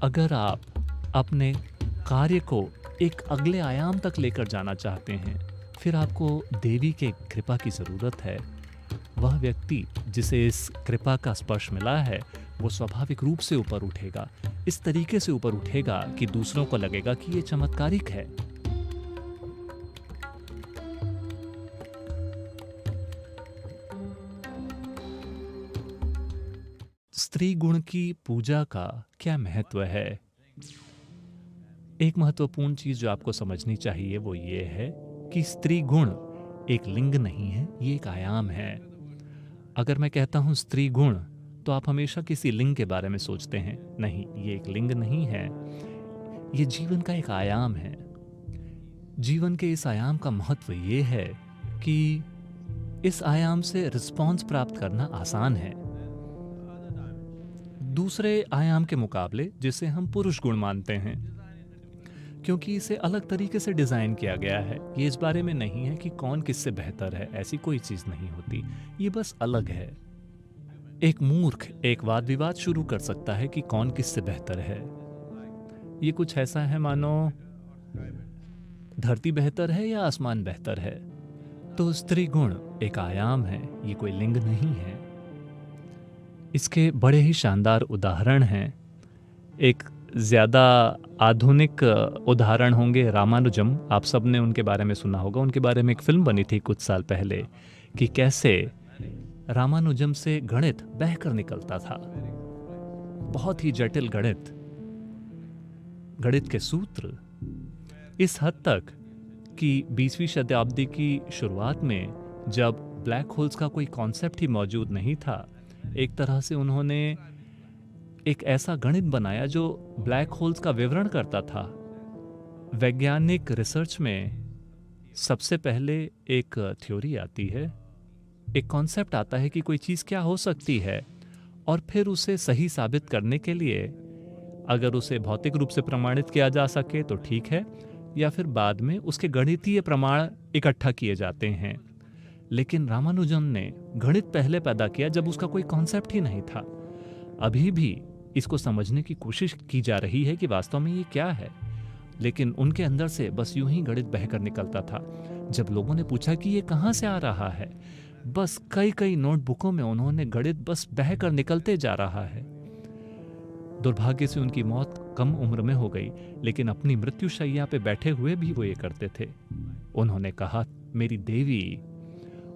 अगर आप अपने कार्य को एक अगले आयाम तक लेकर जाना चाहते हैं, फिर आपको देवी के कृपा की ज़रूरत है। वह व्यक्ति जिसे इस कृपा का स्पर्श मिला है, वो स्वाभाविक रूप से ऊपर उठेगा। इस तरीके से ऊपर उठेगा कि दूसरों को लगेगा कि ये चमत्कारिक है। स्त्री गुण की पूजा का क्या महत्व है? एक महत्वपूर्ण चीज जो आपको समझनी चाहिए वो ये है कि स्त्री गुण एक लिंग नहीं है, ये एक आयाम है। अगर मैं कहता हूं स्त्री गुण, तो आप हमेशा किसी लिंग के बारे में सोचते हैं। नहीं, ये एक लिंग नहीं है, ये जीवन का एक आयाम है। जीवन के इस आयाम का महत्व ये है कि इस आयाम से रिस्पॉन्स प्राप्त करना आसान है दूसरे आयाम के मुकाबले, जिसे हम पुरुष गुण मानते हैं, क्योंकि इसे अलग तरीके से डिजाइन किया गया है। ये इस बारे में नहीं है कि कौन किससे बेहतर है, ऐसी कोई चीज नहीं होती, ये बस अलग है। एक मूर्ख एक वाद विवाद शुरू कर सकता है कि कौन किससे बेहतर है। ये कुछ ऐसा है मानो धरती बेहतर है या आसमान बेहतर है। तो स्त्री गुण एक आयाम है, ये कोई लिंग नहीं है। इसके बड़े ही शानदार उदाहरण हैं। एक ज़्यादा आधुनिक उदाहरण होंगे रामानुजम। आप सब ने उनके बारे में सुना होगा, उनके बारे में एक फिल्म बनी थी कुछ साल पहले कि कैसे रामानुजम से गणित बहकर निकलता था। बहुत ही जटिल गणित, गणित के सूत्र इस हद तक कि 20वीं शताब्दी की शुरुआत में, जब ब्लैक होल्स का कोई कॉन्सेप्ट ही मौजूद नहीं था, एक तरह से उन्होंने एक ऐसा गणित बनाया जो ब्लैक होल्स का विवरण करता था। वैज्ञानिक रिसर्च में सबसे पहले एक थ्योरी आती है, एक कॉन्सेप्ट आता है कि कोई चीज़ क्या हो सकती है, और फिर उसे सही साबित करने के लिए अगर उसे भौतिक रूप से प्रमाणित किया जा सके तो ठीक है, या फिर बाद में उसके गणितीय प्रमाण इकट्ठा किए जाते हैं। लेकिन रामानुजन ने गणित पहले पैदा किया जब उसका कोई कॉन्सेप्ट ही नहीं था। अभी भी इसको समझने की कोशिश की जा रही है कि वास्तव में ये क्या है, लेकिन उनके अंदर से बस यूं ही गणित बहकर निकलता था। जब लोगों ने पूछा कि ये कहाँ से आ रहा है, बस कई कई नोटबुकों में उन्होंने गणित बस बहकर निकलते जा रहा है। दुर्भाग्य से उनकी मौत कम उम्र में हो गई, लेकिन अपनी मृत्युशैया पे बैठे हुए भी वो ये करते थे। उन्होंने कहा, मेरी देवी,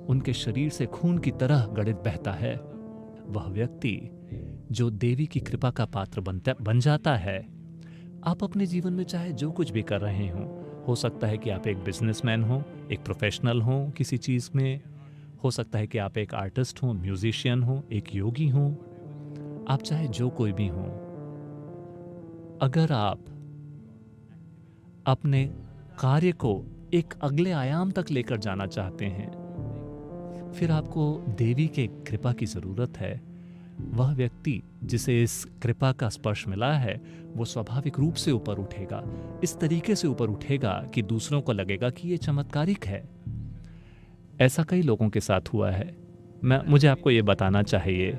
उनके शरीर से खून की तरह गणित बहता है। वह व्यक्ति जो देवी की कृपा का पात्र बन जाता है। आप अपने जीवन में चाहे जो कुछ भी कर रहे हो सकता है कि आप एक बिजनेसमैन हो, एक प्रोफेशनल हो किसी चीज में, हो सकता है कि आप एक आर्टिस्ट हो, म्यूजिशियन हो, एक योगी हो, आप चाहे जो कोई भी हो, अगर आप अपने कार्य को एक अगले आयाम तक लेकर जाना चाहते हैं, फिर आपको देवी के कृपा की जरूरत है। वह व्यक्ति जिसे इस कृपा का स्पर्श मिला है, वो स्वाभाविक रूप से ऊपर उठेगा। इस तरीके से ऊपर उठेगा कि दूसरों को लगेगा कि ये चमत्कारिक है। ऐसा कई लोगों के साथ हुआ है। मुझे आपको ये बताना चाहिए,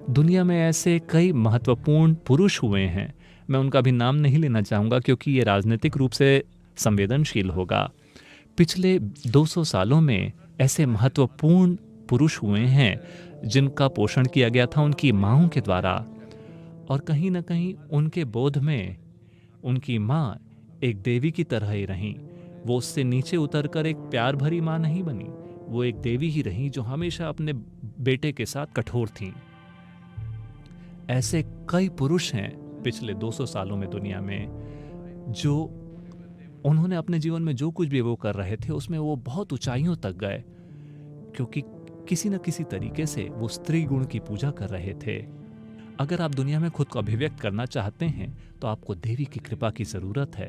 दुनिया में ऐसे कई महत्वपूर्ण पुरुष हुए हैं। मैं उनका भी नाम नहीं लेना चाहूँगा क्योंकि ये राजनीतिक रूप से संवेदनशील होगा। पिछले 200 सालों में ऐसे महत्वपूर्ण पुरुष हुए हैं जिनका पोषण किया गया था उनकी माँओं के द्वारा, और कहीं ना कहीं उनके बोध में उनकी माँ एक देवी की तरह ही रहीं। वो उससे नीचे उतरकर एक प्यार भरी माँ नहीं बनी, वो एक देवी ही रहीं जो हमेशा अपने बेटे के साथ कठोर थीं। ऐसे कई पुरुष हैं पिछले 200 सालों में दुनिया में, जो उन्होंने अपने जीवन में जो कुछ भी वो कर रहे थे उसमें वो बहुत ऊंचाइयों तक गए, क्योंकि किसी न किसी तरीके से वो स्त्री गुण की पूजा कर रहे थे। अगर आप दुनिया में खुद को अभिव्यक्त करना चाहते हैं तो आपको देवी की कृपा की जरूरत है।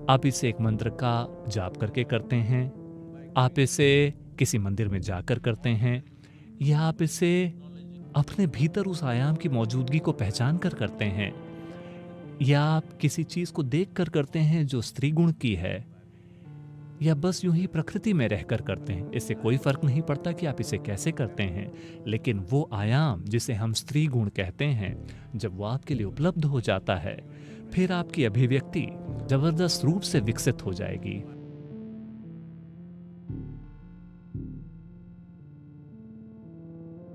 आप इसे एक मंत्र का जाप करके करते हैं, आप इसे किसी मंदिर में जाकर करते हैं, या आप इसे अपने भीतर उस आयाम की मौजूदगी को पहचान कर करते हैं, या आप किसी चीज को देख कर करते हैं जो स्त्री गुण की है, या बस यूं ही प्रकृति में रहकर करते हैं, इससे कोई फर्क नहीं पड़ता कि आप इसे कैसे करते हैं। लेकिन वो आयाम जिसे हम स्त्री गुण कहते हैं, जब वो आपके लिए उपलब्ध हो जाता है, फिर आपकी अभिव्यक्ति जबरदस्त रूप से विकसित हो जाएगी।